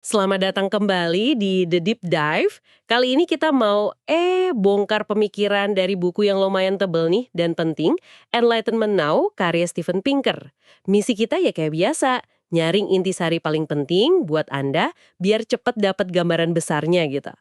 Selamat datang kembali di The Deep Dive. Kali ini kita mau bongkar pemikiran dari buku yang lumayan tebel nih dan penting, Enlightenment Now, karya Steven Pinker. Misi kita ya kayak biasa, nyaring intisari paling penting buat Anda biar cepet dapat gambaran besarnya gitu.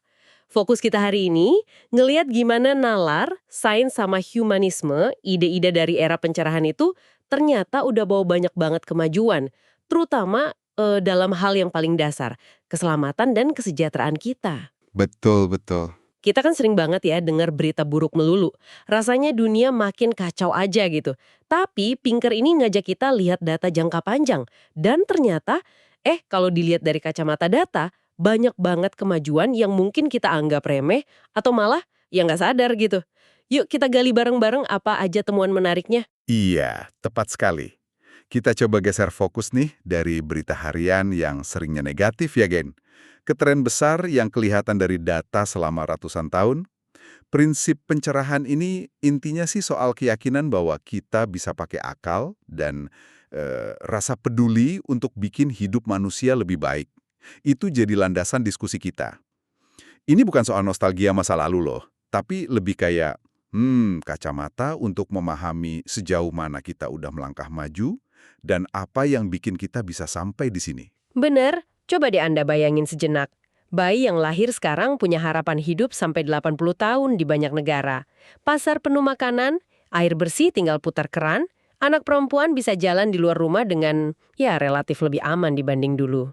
Fokus kita hari ini, ngeliat gimana nalar, sains sama humanisme, ide-ide dari era pencerahan itu ternyata udah bawa banyak banget kemajuan, terutama dalam hal yang paling dasar keselamatan dan kesejahteraan kita. Betul, betul. Kita kan sering banget ya dengar berita buruk melulu. Rasanya dunia makin kacau aja gitu. Tapi Pinker ini ngajak kita lihat data jangka panjang. Dan ternyata, kalau dilihat dari kacamata data, banyak banget kemajuan yang mungkin kita anggap remeh atau malah yang nggak sadar gitu. Yuk kita gali bareng-bareng apa aja temuan menariknya. Iya, tepat sekali. Kita coba geser fokus nih dari berita harian yang seringnya negatif ya, Gen. Ke tren besar yang kelihatan dari data selama ratusan tahun. Prinsip pencerahan ini intinya sih soal keyakinan bahwa kita bisa pakai akal dan rasa peduli untuk bikin hidup manusia lebih baik. Itu jadi landasan diskusi kita. Ini bukan soal nostalgia masa lalu loh, tapi lebih kayak, kacamata untuk memahami sejauh mana kita udah melangkah maju dan apa yang bikin kita bisa sampai di sini. Bener, coba deh Anda bayangin sejenak. Bayi yang lahir sekarang punya harapan hidup sampai 80 tahun di banyak negara. Pasar penuh makanan, air bersih tinggal putar keran, anak perempuan bisa jalan di luar rumah dengan ya relatif lebih aman dibanding dulu.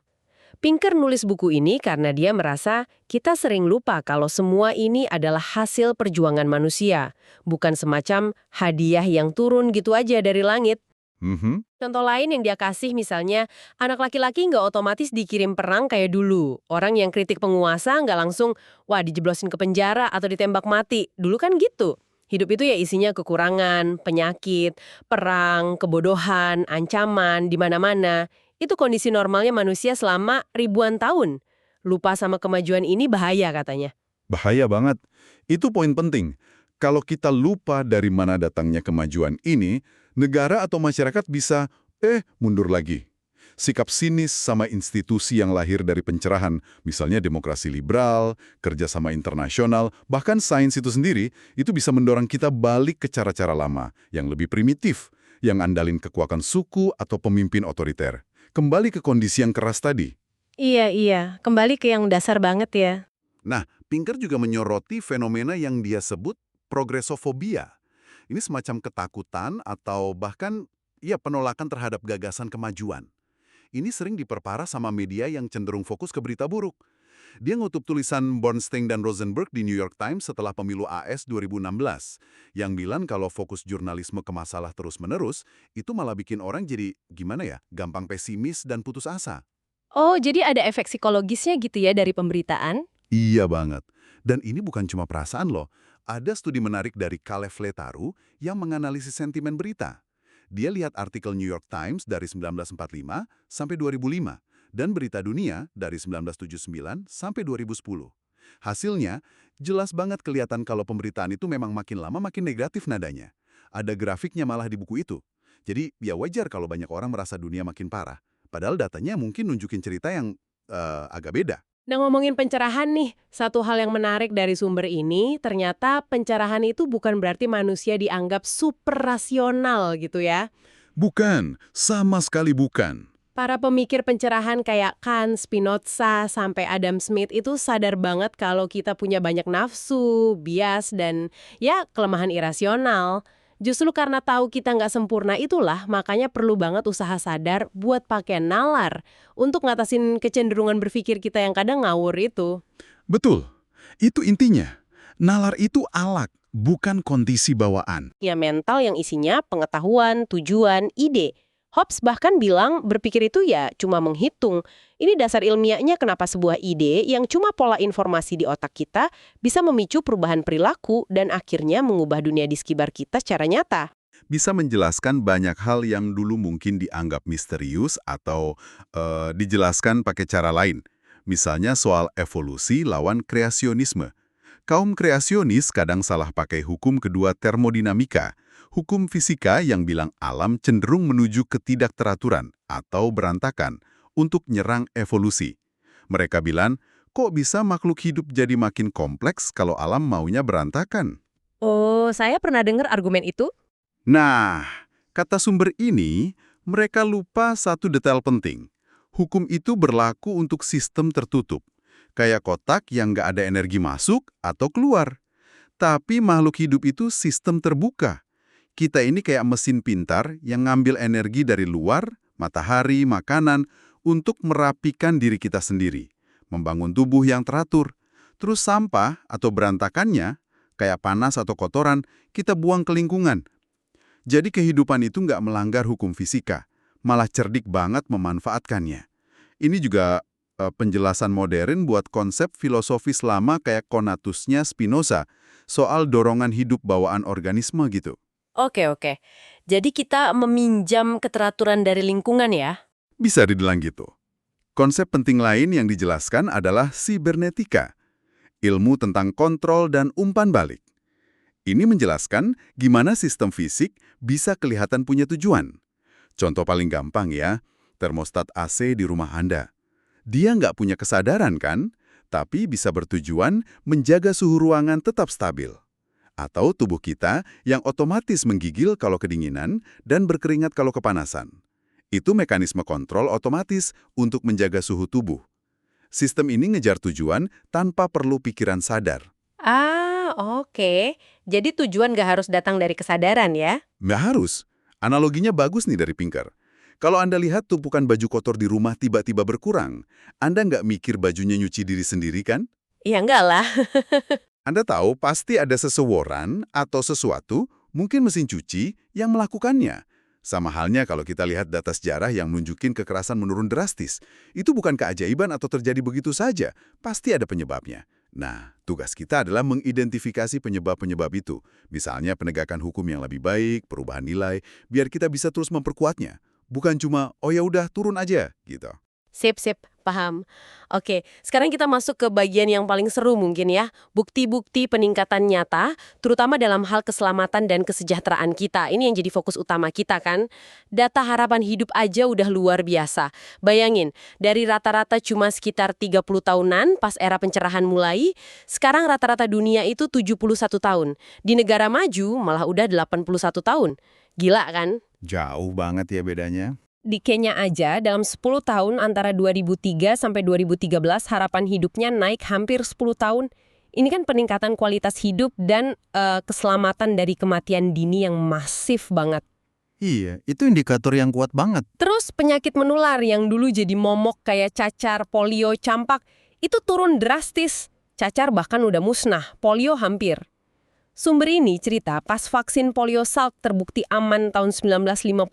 Pinker nulis buku ini karena dia merasa kita sering lupa kalau semua ini adalah hasil perjuangan manusia, bukan semacam hadiah yang turun gitu aja dari langit. Mhm. Contoh lain yang dia kasih misalnya, anak laki-laki nggak otomatis dikirim perang kayak dulu. Orang yang kritik penguasa nggak langsung, wah dijeblosin ke penjara atau ditembak mati. Dulu kan gitu. Hidup itu ya isinya kekurangan, penyakit, perang, kebodohan, ancaman, di mana-mana. Itu kondisi normalnya manusia selama ribuan tahun. Lupa sama kemajuan ini bahaya katanya. Bahaya banget. Itu poin penting. Kalau kita lupa dari mana datangnya kemajuan ini, negara atau masyarakat bisa, mundur lagi. Sikap sinis sama institusi yang lahir dari pencerahan, misalnya demokrasi liberal, kerjasama internasional, bahkan sains itu sendiri, itu bisa mendorong kita balik ke cara-cara lama, yang lebih primitif, yang andalin kekuatan suku atau pemimpin otoriter. Kembali ke kondisi yang keras tadi. Iya, iya. Kembali ke yang dasar banget ya. Nah, Pinker juga menyoroti fenomena yang dia sebut progresofobia. Ini semacam ketakutan atau bahkan penolakan terhadap gagasan kemajuan. Ini sering diperparah sama media yang cenderung fokus ke berita buruk. Dia ngutip tulisan Bernstein dan Rosenberg di New York Times setelah pemilu AS 2016, yang bilang kalau fokus jurnalisme ke masalah terus-menerus, itu malah bikin orang jadi, gampang pesimis dan putus asa. Oh, jadi ada efek psikologisnya gitu ya dari pemberitaan? Iya banget. Dan ini bukan cuma perasaan loh. Ada studi menarik dari Kalev Letaru yang menganalisis sentimen berita. Dia lihat artikel New York Times dari 1945 sampai 2005 dan berita dunia dari 1979 sampai 2010. Hasilnya, jelas banget kelihatan kalau pemberitaan itu memang makin lama makin negatif nadanya. Ada grafiknya malah di buku itu. Jadi, ya wajar kalau banyak orang merasa dunia makin parah. Padahal datanya mungkin nunjukin cerita yang agak beda. Nah ngomongin pencerahan nih, satu hal yang menarik dari sumber ini, ternyata pencerahan itu bukan berarti manusia dianggap super rasional gitu ya. Bukan, sama sekali bukan. Para pemikir pencerahan kayak Kant, Spinoza, sampai Adam Smith itu sadar banget kalau kita punya banyak nafsu, bias, dan ya kelemahan irasional. Justru karena tahu kita nggak sempurna itulah, makanya perlu banget usaha sadar buat pakai nalar untuk ngatasin kecenderungan berpikir kita yang kadang ngawur itu. Betul, itu intinya. Nalar itu alat, bukan kondisi bawaan. Ya mental yang isinya pengetahuan, tujuan, ide. Hobbes bahkan bilang berpikir itu ya cuma menghitung. Ini dasar ilmiahnya kenapa sebuah ide yang cuma pola informasi di otak kita bisa memicu perubahan perilaku dan akhirnya mengubah dunia di sekitar kita secara nyata. Bisa menjelaskan banyak hal yang dulu mungkin dianggap misterius atau dijelaskan pakai cara lain. Misalnya soal evolusi lawan kreasionisme. Kaum kreasionis kadang salah pakai hukum kedua termodinamika, hukum fisika yang bilang alam cenderung menuju ketidakteraturan atau berantakan untuk nyerang evolusi. Mereka bilang, kok bisa makhluk hidup jadi makin kompleks kalau alam maunya berantakan? Oh, saya pernah dengar argumen itu. Nah, kata sumber ini, mereka lupa satu detail penting. Hukum itu berlaku untuk sistem tertutup, kayak kotak yang nggak ada energi masuk atau keluar. Tapi makhluk hidup itu sistem terbuka. Kita ini kayak mesin pintar yang ngambil energi dari luar, matahari, makanan, untuk merapikan diri kita sendiri, membangun tubuh yang teratur. Terus sampah atau berantakannya, kayak panas atau kotoran, kita buang ke lingkungan. Jadi kehidupan itu nggak melanggar hukum fisika, malah cerdik banget memanfaatkannya. Ini juga penjelasan modern buat konsep filosofis lama kayak Konatusnya Spinoza, soal dorongan hidup bawaan organisme gitu. Oke, oke. Jadi kita meminjam keteraturan dari lingkungan ya? Bisa dibilang gitu. Konsep penting lain yang dijelaskan adalah sibernetika, ilmu tentang kontrol dan umpan balik. Ini menjelaskan gimana sistem fisik bisa kelihatan punya tujuan. Contoh paling gampang ya, termostat AC di rumah Anda. Dia nggak punya kesadaran kan, tapi bisa bertujuan menjaga suhu ruangan tetap stabil. Atau tubuh kita yang otomatis menggigil kalau kedinginan dan berkeringat kalau kepanasan. Itu mekanisme kontrol otomatis untuk menjaga suhu tubuh. Sistem ini ngejar tujuan tanpa perlu pikiran sadar. Ah, oke. Jadi tujuan nggak harus datang dari kesadaran ya? Nggak harus. Analoginya bagus nih dari Pinker. Kalau Anda lihat tumpukan baju kotor di rumah tiba-tiba berkurang, Anda nggak mikir bajunya nyuci diri sendiri kan? Iya enggak lah. Anda tahu pasti ada seseorang atau sesuatu, mungkin mesin cuci, yang melakukannya. Sama halnya kalau kita lihat data sejarah yang nunjukin kekerasan menurun drastis. Itu bukan keajaiban atau terjadi begitu saja, pasti ada penyebabnya. Nah, tugas kita adalah mengidentifikasi penyebab-penyebab itu. Misalnya penegakan hukum yang lebih baik, perubahan nilai, biar kita bisa terus memperkuatnya. Bukan cuma, oh ya udah turun aja, gitu. Sip, sip. Paham. Oke, sekarang kita masuk ke bagian yang paling seru mungkin ya. Bukti-bukti peningkatan nyata, terutama dalam hal keselamatan dan kesejahteraan kita. Ini yang jadi fokus utama kita kan. Data harapan hidup aja udah luar biasa. Bayangin, dari rata-rata cuma sekitar 30 tahunan pas era pencerahan mulai, sekarang rata-rata dunia itu 71 tahun. Di negara maju malah udah 81 tahun. Gila kan? Jauh banget ya bedanya. Di Kenya aja, dalam 10 tahun antara 2003 sampai 2013 harapan hidupnya naik hampir 10 tahun. Ini kan peningkatan kualitas hidup dan keselamatan dari kematian dini yang masif banget. Iya, itu indikator yang kuat banget. Terus penyakit menular yang dulu jadi momok kayak cacar, polio, campak, itu turun drastis. Cacar bahkan udah musnah, polio hampir. Sumber ini cerita pas vaksin polio Salk terbukti aman tahun 1955,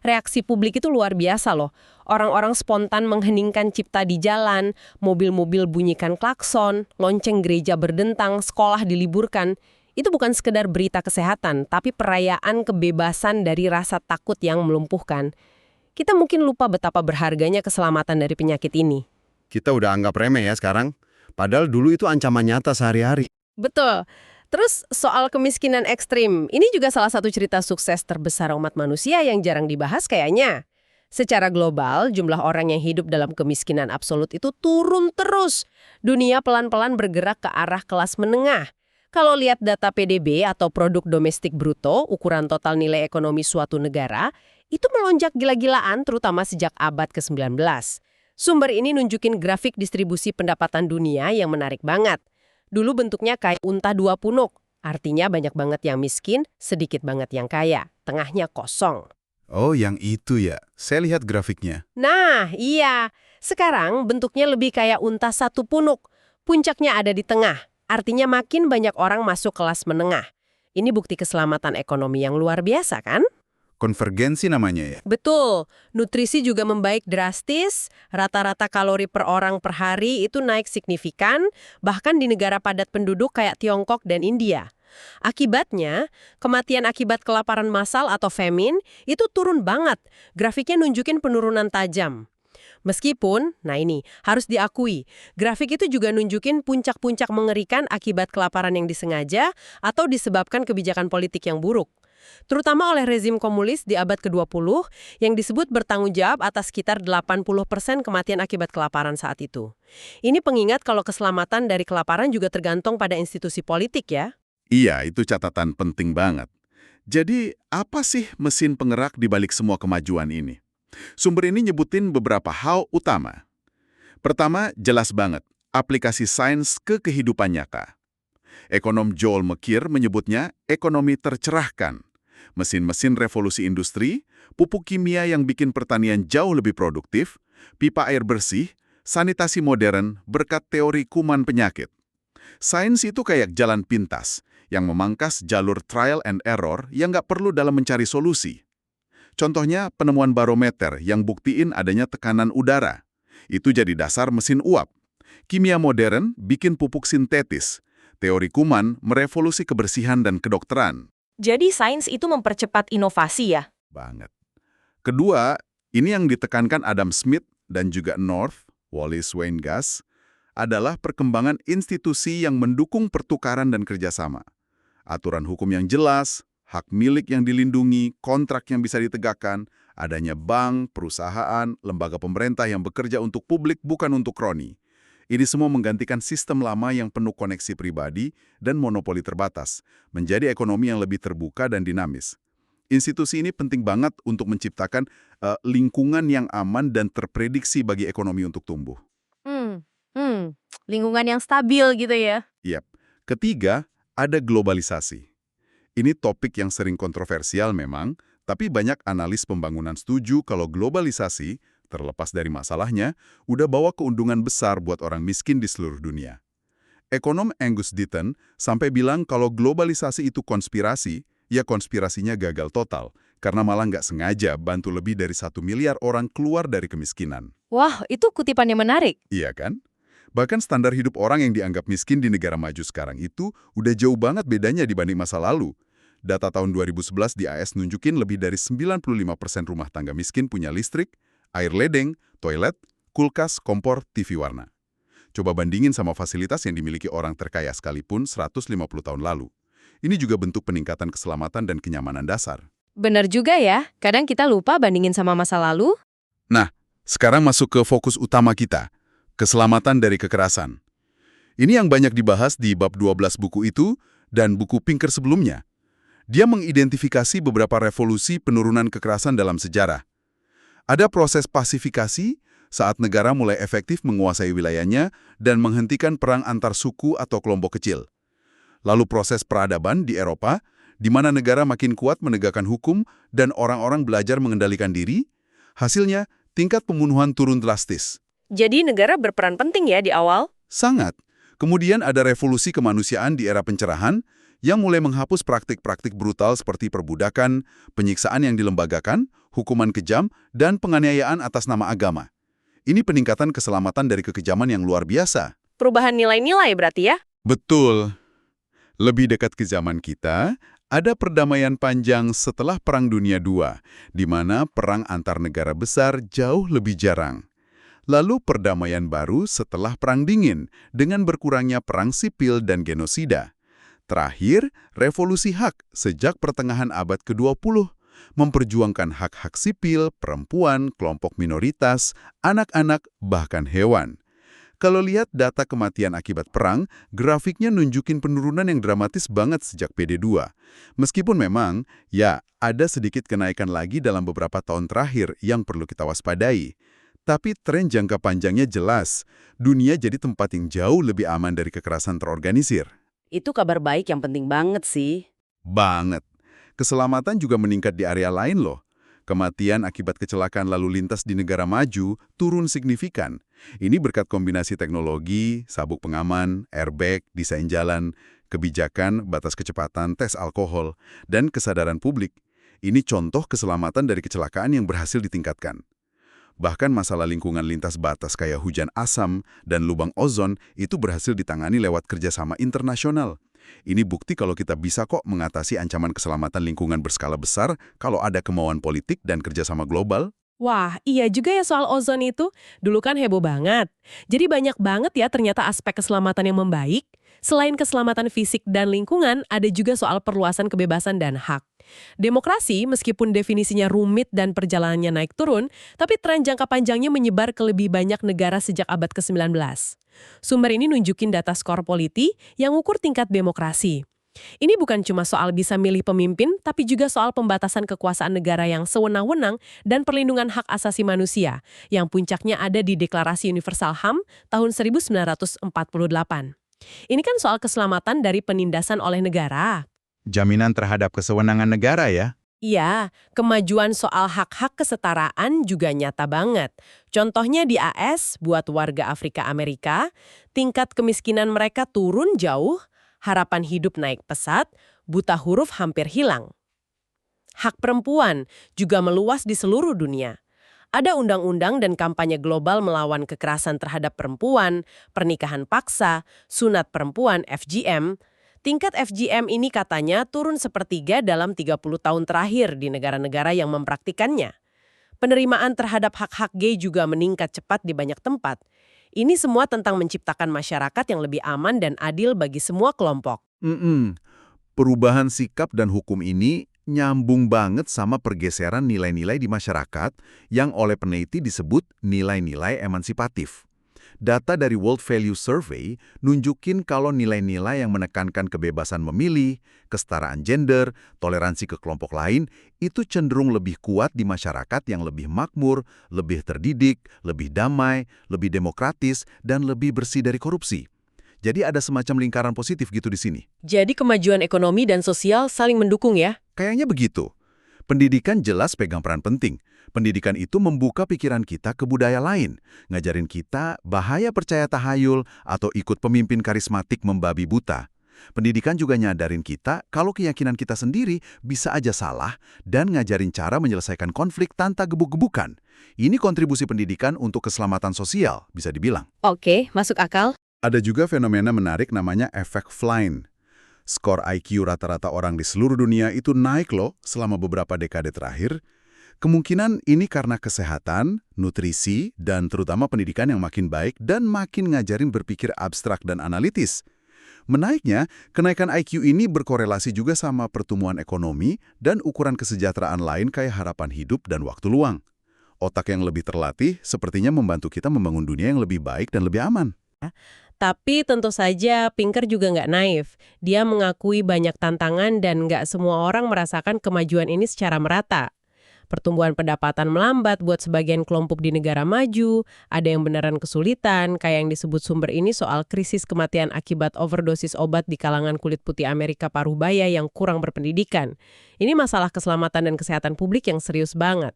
reaksi publik itu luar biasa loh. Orang-orang spontan mengheningkan cipta di jalan, mobil-mobil bunyikan klakson, lonceng gereja berdentang, sekolah diliburkan. Itu bukan sekedar berita kesehatan, tapi perayaan kebebasan dari rasa takut yang melumpuhkan. Kita mungkin lupa betapa berharganya keselamatan dari penyakit ini. Kita udah anggap remeh ya sekarang. Padahal dulu itu ancaman nyata sehari-hari. Betul. Terus soal kemiskinan ekstrim, ini juga salah satu cerita sukses terbesar umat manusia yang jarang dibahas kayaknya. Secara global, jumlah orang yang hidup dalam kemiskinan absolut itu turun terus. Dunia pelan-pelan bergerak ke arah kelas menengah. Kalau lihat data PDB atau produk domestik bruto, ukuran total nilai ekonomi suatu negara, itu melonjak gila-gilaan terutama sejak abad ke-19. Sumber ini nunjukin grafik distribusi pendapatan dunia yang menarik banget. Dulu bentuknya kayak unta dua punuk, artinya banyak banget yang miskin, sedikit banget yang kaya, tengahnya kosong. Oh, yang itu ya. Saya lihat grafiknya. Nah, iya. Sekarang bentuknya lebih kayak unta satu punuk. Puncaknya ada di tengah, artinya makin banyak orang masuk kelas menengah. Ini bukti keselamatan ekonomi yang luar biasa kan? Konvergensi namanya ya. Betul, nutrisi juga membaik drastis, rata-rata kalori per orang per hari itu naik signifikan, bahkan di negara padat penduduk kayak Tiongkok dan India. Akibatnya, kematian akibat kelaparan massal atau famine itu turun banget, grafiknya nunjukin penurunan tajam. Meskipun, nah ini, harus diakui, grafik itu juga nunjukin puncak-puncak mengerikan akibat kelaparan yang disengaja atau disebabkan kebijakan politik yang buruk. terutama oleh rezim komunis di abad ke-20 yang disebut bertanggung jawab atas sekitar 80% kematian akibat kelaparan saat itu. Ini pengingat kalau keselamatan dari kelaparan juga tergantung pada institusi politik ya. Iya, itu catatan penting banget. Jadi, apa sih mesin penggerak di balik semua kemajuan ini? Sumber ini nyebutin beberapa hal utama. Pertama, jelas banget, aplikasi sains ke kehidupan nyata. Ekonom Joel McKeer menyebutnya ekonomi tercerahkan. Mesin-mesin revolusi industri, pupuk kimia yang bikin pertanian jauh lebih produktif, pipa air bersih, sanitasi modern berkat teori kuman penyakit. Sains itu kayak jalan pintas, yang memangkas jalur trial and error yang nggak perlu dalam mencari solusi. Contohnya penemuan barometer yang buktiin adanya tekanan udara. Itu jadi dasar mesin uap. Kimia modern bikin pupuk sintetis. Teori kuman merevolusi kebersihan dan kedokteran. Jadi sains itu mempercepat inovasi ya? Banget. Kedua, ini yang ditekankan Adam Smith dan juga North, Wallace Weingast, adalah perkembangan institusi yang mendukung pertukaran dan kerjasama. Aturan hukum yang jelas, hak milik yang dilindungi, kontrak yang bisa ditegakkan, adanya bank, perusahaan, lembaga pemerintah yang bekerja untuk publik bukan untuk kroni. Ini semua menggantikan sistem lama yang penuh koneksi pribadi dan monopoli terbatas, menjadi ekonomi yang lebih terbuka dan dinamis. Institusi ini penting banget untuk menciptakan lingkungan yang aman dan terprediksi bagi ekonomi untuk tumbuh. Lingkungan yang stabil gitu ya? Yap. Ketiga, ada globalisasi. Ini topik yang sering kontroversial memang, tapi banyak analis pembangunan setuju kalau globalisasi, terlepas dari masalahnya, udah bawa keuntungan besar buat orang miskin di seluruh dunia. Ekonom Angus Deaton sampai bilang kalau globalisasi itu konspirasi, ya konspirasinya gagal total, karena malah nggak sengaja bantu lebih dari 1 miliar orang keluar dari kemiskinan. Wah, itu kutipan yang menarik. Iya kan? Bahkan standar hidup orang yang dianggap miskin di negara maju sekarang itu udah jauh banget bedanya dibanding masa lalu. Data tahun 2011 di AS nunjukin lebih dari 95% rumah tangga miskin punya listrik, air ledeng, toilet, kulkas, kompor, TV warna. Coba bandingin sama fasilitas yang dimiliki orang terkaya sekalipun 150 tahun lalu. Ini juga bentuk peningkatan keselamatan dan kenyamanan dasar. Benar juga ya, kadang kita lupa bandingin sama masa lalu. Nah, sekarang masuk ke fokus utama kita, keselamatan dari kekerasan. Ini yang banyak dibahas di bab 12 buku itu dan buku Pinker sebelumnya. Dia mengidentifikasi beberapa revolusi penurunan kekerasan dalam sejarah. Ada proses pasifikasi saat negara mulai efektif menguasai wilayahnya dan menghentikan perang antar suku atau kelompok kecil. Lalu proses peradaban di Eropa, di mana negara makin kuat menegakkan hukum dan orang-orang belajar mengendalikan diri. Hasilnya, tingkat pembunuhan turun drastis. Jadi negara berperan penting ya di awal? Sangat. Kemudian ada revolusi kemanusiaan di era pencerahan, yang mulai menghapus praktik-praktik brutal seperti perbudakan, penyiksaan yang dilembagakan, hukuman kejam, dan penganiayaan atas nama agama. Ini peningkatan keselamatan dari kekejaman yang luar biasa. Perubahan nilai-nilai berarti ya? Betul. Lebih dekat ke zaman kita, ada perdamaian panjang setelah Perang Dunia II, di mana perang antar negara besar jauh lebih jarang. Lalu perdamaian baru setelah Perang Dingin, dengan berkurangnya perang sipil dan genosida. Terakhir, revolusi hak sejak pertengahan abad ke-20, memperjuangkan hak-hak sipil, perempuan, kelompok minoritas, anak-anak, bahkan hewan. Kalau lihat data kematian akibat perang, grafiknya nunjukin penurunan yang dramatis banget sejak PD2. Meskipun memang, ya, ada sedikit kenaikan lagi dalam beberapa tahun terakhir yang perlu kita waspadai. Tapi tren jangka panjangnya jelas, dunia jadi tempat yang jauh lebih aman dari kekerasan terorganisir. Itu kabar baik yang penting banget sih. Banget. Keselamatan juga meningkat di area lain loh. Kematian akibat kecelakaan lalu lintas di negara maju turun signifikan. Ini berkat kombinasi teknologi, sabuk pengaman, airbag, desain jalan, kebijakan, batas kecepatan, tes alkohol, dan kesadaran publik. Ini contoh keselamatan dari kecelakaan yang berhasil ditingkatkan. Bahkan masalah lingkungan lintas batas kayak hujan asam dan lubang ozon itu berhasil ditangani lewat kerjasama internasional. Ini bukti kalau kita bisa kok mengatasi ancaman keselamatan lingkungan berskala besar kalau ada kemauan politik dan kerjasama global. Wah, iya juga ya soal ozon itu. Dulu kan heboh banget. Jadi banyak banget ya ternyata aspek keselamatan yang membaik. Selain keselamatan fisik dan lingkungan, ada juga soal perluasan kebebasan dan hak. Demokrasi, meskipun definisinya rumit dan perjalanannya naik turun, tapi tren jangka panjangnya menyebar ke lebih banyak negara sejak abad ke-19. Sumber ini nunjukin data skor Polity yang ukur tingkat demokrasi. Ini bukan cuma soal bisa milih pemimpin, tapi juga soal pembatasan kekuasaan negara yang sewenang-wenang dan perlindungan hak asasi manusia, yang puncaknya ada di Deklarasi Universal HAM tahun 1948. Ini kan soal keselamatan dari penindasan oleh negara. Jaminan terhadap kesewenangan negara ya? Iya, kemajuan soal hak-hak kesetaraan juga nyata banget. Contohnya di AS, buat warga Afrika Amerika, tingkat kemiskinan mereka turun jauh, harapan hidup naik pesat, buta huruf hampir hilang. Hak perempuan juga meluas di seluruh dunia. Ada undang-undang dan kampanye global melawan kekerasan terhadap perempuan, pernikahan paksa, sunat perempuan, FGM. Tingkat FGM ini katanya turun sepertiga dalam 30 tahun terakhir di negara-negara yang mempraktikannya. Penerimaan terhadap hak-hak gay juga meningkat cepat di banyak tempat. Ini semua tentang menciptakan masyarakat yang lebih aman dan adil bagi semua kelompok. Perubahan sikap dan hukum ini nyambung banget sama pergeseran nilai-nilai di masyarakat yang oleh peneliti disebut nilai-nilai emansipatif. Data dari World Value Survey nunjukin kalau nilai-nilai yang menekankan kebebasan memilih, kesetaraan gender, toleransi ke kelompok lain, itu cenderung lebih kuat di masyarakat yang lebih makmur, lebih terdidik, lebih damai, lebih demokratis, dan lebih bersih dari korupsi. Jadi ada semacam lingkaran positif gitu di sini. Jadi kemajuan ekonomi dan sosial saling mendukung ya? Kayaknya begitu. Pendidikan jelas pegang peran penting. Pendidikan itu membuka pikiran kita ke budaya lain, ngajarin kita bahaya percaya tahayul atau ikut pemimpin karismatik membabi buta. Pendidikan juga nyadarin kita kalau keyakinan kita sendiri bisa aja salah dan ngajarin cara menyelesaikan konflik tanpa gebuk-gebukan. Ini kontribusi pendidikan untuk keselamatan sosial, bisa dibilang. Oke, masuk akal. Ada juga fenomena menarik namanya efek Flynn. Skor IQ rata-rata orang di seluruh dunia itu naik loh selama beberapa dekade terakhir. Kemungkinan ini karena kesehatan, nutrisi, dan terutama pendidikan yang makin baik dan makin ngajarin berpikir abstrak dan analitis. Menaiknya, kenaikan IQ ini berkorelasi juga sama pertumbuhan ekonomi dan ukuran kesejahteraan lain kayak harapan hidup dan waktu luang. Otak yang lebih terlatih sepertinya membantu kita membangun dunia yang lebih baik dan lebih aman. Tapi tentu saja Pinker juga nggak naif. Dia mengakui banyak tantangan dan nggak semua orang merasakan kemajuan ini secara merata. Pertumbuhan pendapatan melambat buat sebagian kelompok di negara maju, ada yang beneran kesulitan, kayak yang disebut sumber ini soal krisis kematian akibat overdosis obat di kalangan kulit putih Amerika paruh baya yang kurang berpendidikan. Ini masalah keselamatan dan kesehatan publik yang serius banget.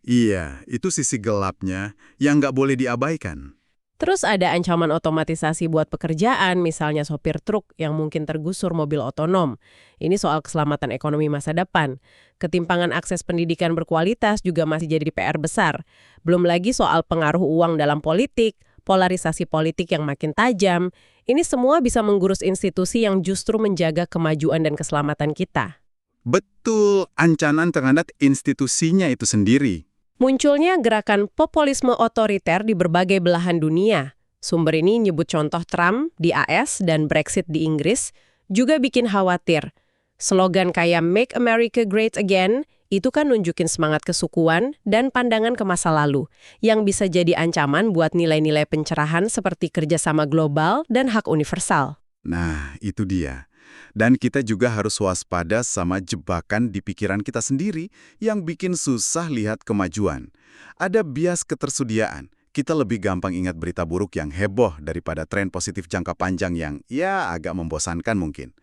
Iya, itu sisi gelapnya yang nggak boleh diabaikan. Terus ada ancaman otomatisasi buat pekerjaan, misalnya sopir truk yang mungkin tergusur mobil otonom. Ini soal keselamatan ekonomi masa depan. Ketimpangan akses pendidikan berkualitas juga masih jadi PR besar. Belum lagi soal pengaruh uang dalam politik, polarisasi politik yang makin tajam. Ini semua bisa menggurus institusi yang justru menjaga kemajuan dan keselamatan kita. Betul, ancaman terhadap institusinya itu sendiri. Munculnya gerakan populisme otoriter di berbagai belahan dunia. Sumber ini nyebut contoh Trump di AS dan Brexit di Inggris juga bikin khawatir. Slogan kayak Make America Great Again itu kan nunjukin semangat kesukuan dan pandangan ke masa lalu yang bisa jadi ancaman buat nilai-nilai pencerahan seperti kerjasama global dan hak universal. Nah, itu dia. Dan kita juga harus waspada sama jebakan di pikiran kita sendiri yang bikin susah lihat kemajuan. Ada bias ketersediaan. Kita lebih gampang ingat berita buruk yang heboh daripada tren positif jangka panjang yang ya agak membosankan mungkin.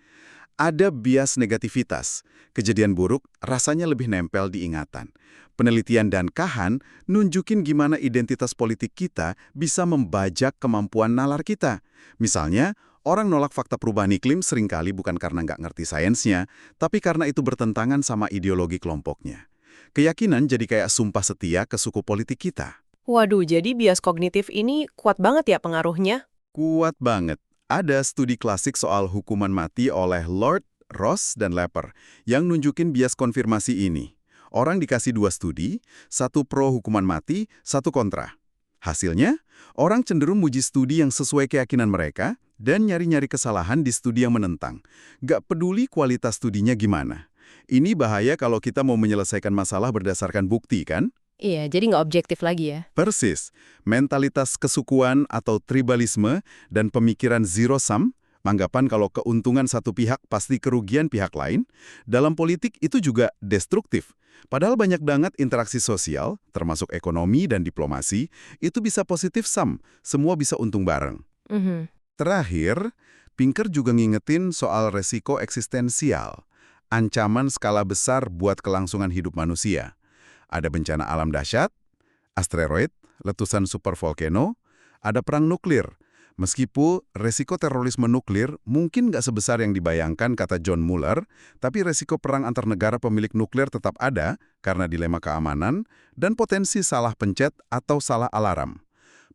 Ada bias negativitas. Kejadian buruk rasanya lebih nempel di ingatan. Penelitian dan Kahan nunjukin gimana identitas politik kita bisa membajak kemampuan nalar kita. Misalnya, orang nolak fakta perubahan iklim seringkali bukan karena nggak ngerti sainsnya, tapi karena itu bertentangan sama ideologi kelompoknya. Keyakinan jadi kayak sumpah setia ke suku politik kita. Waduh, jadi bias kognitif ini kuat banget ya pengaruhnya? Kuat banget. Ada studi klasik soal hukuman mati oleh Lord, Ross, dan Lepper yang nunjukin bias konfirmasi ini. Orang dikasih 2 studi, 1 pro hukuman mati, 1 kontra. Hasilnya, orang cenderung muji studi yang sesuai keyakinan mereka dan nyari-nyari kesalahan di studi yang menentang. Nggak peduli kualitas studinya gimana. Ini bahaya kalau kita mau menyelesaikan masalah berdasarkan bukti, kan? Iya, jadi nggak objektif lagi ya. Persis, mentalitas kesukuan atau tribalisme dan pemikiran zero sum, anggapan kalau keuntungan satu pihak pasti kerugian pihak lain, dalam politik itu juga destruktif. Padahal banyak banget interaksi sosial, termasuk ekonomi dan diplomasi, itu bisa positif sum, semua bisa untung bareng. Mhm. Terakhir, Pinker juga ngingetin soal resiko eksistensial, ancaman skala besar buat kelangsungan hidup manusia. Ada bencana alam dahsyat, asteroid, letusan supervolcano, ada perang nuklir. Meskipun resiko terorisme nuklir mungkin nggak sebesar yang dibayangkan, kata John Mueller, tapi resiko perang antar negara pemilik nuklir tetap ada karena dilema keamanan dan potensi salah pencet atau salah alarm.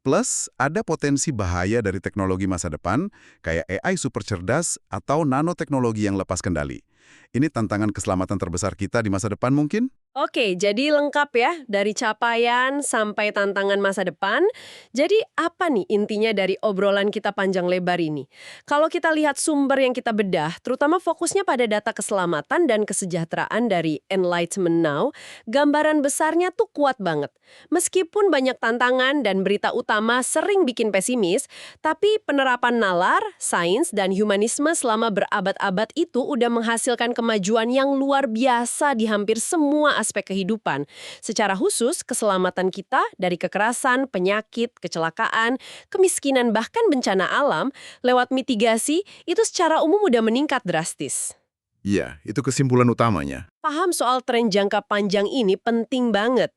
Plus, ada potensi bahaya dari teknologi masa depan, kayak AI super cerdas atau nanoteknologi yang lepas kendali. Ini tantangan keselamatan terbesar kita di masa depan mungkin? Oke, jadi lengkap ya, dari capaian sampai tantangan masa depan. Jadi apa nih intinya dari obrolan kita panjang lebar ini? Kalau kita lihat sumber yang kita bedah, terutama fokusnya pada data keselamatan dan kesejahteraan dari Enlightenment Now, gambaran besarnya tuh kuat banget. Meskipun banyak tantangan dan berita utama sering bikin pesimis, tapi penerapan nalar, sains, dan humanisme selama berabad-abad itu udah menghasilkan kemajuan yang luar biasa di hampir semua aspek kehidupan. Secara khusus, keselamatan kita dari kekerasan, penyakit, kecelakaan, kemiskinan, bahkan bencana alam, lewat mitigasi, itu secara umum udah meningkat drastis. Iya, itu kesimpulan utamanya. Paham soal tren jangka panjang ini penting banget,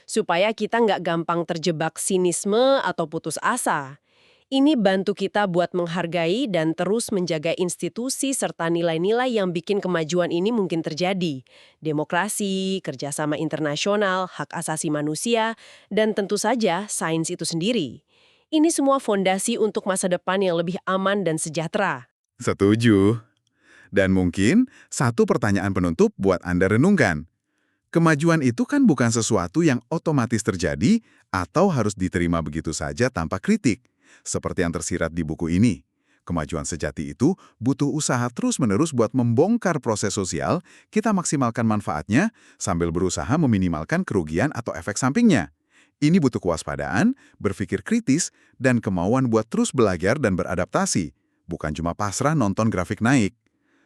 supaya kita nggak gampang terjebak sinisme atau putus asa. Ini bantu kita buat menghargai dan terus menjaga institusi serta nilai-nilai yang bikin kemajuan ini mungkin terjadi. Demokrasi, kerjasama internasional, hak asasi manusia, dan tentu saja sains itu sendiri. Ini semua fondasi untuk masa depan yang lebih aman dan sejahtera. Setuju. Dan mungkin satu pertanyaan penutup buat Anda renungkan. Kemajuan itu kan bukan sesuatu yang otomatis terjadi atau harus diterima begitu saja tanpa kritik. Seperti yang tersirat di buku ini. Kemajuan sejati itu butuh usaha terus-menerus buat membongkar proses sosial, kita maksimalkan manfaatnya sambil berusaha meminimalkan kerugian atau efek sampingnya. Ini butuh kewaspadaan, berpikir kritis, dan kemauan buat terus belajar dan beradaptasi. Bukan cuma pasrah nonton grafik naik.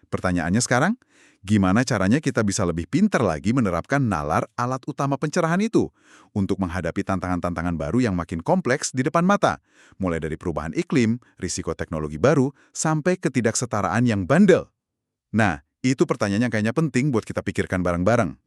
Pertanyaannya sekarang, gimana caranya kita bisa lebih pintar lagi menerapkan nalar alat utama pencerahan itu untuk menghadapi tantangan-tantangan baru yang makin kompleks di depan mata, mulai dari perubahan iklim, risiko teknologi baru, sampai ketidaksetaraan yang bandel. Nah, itu pertanyaan yang kayaknya penting buat kita pikirkan bareng-bareng.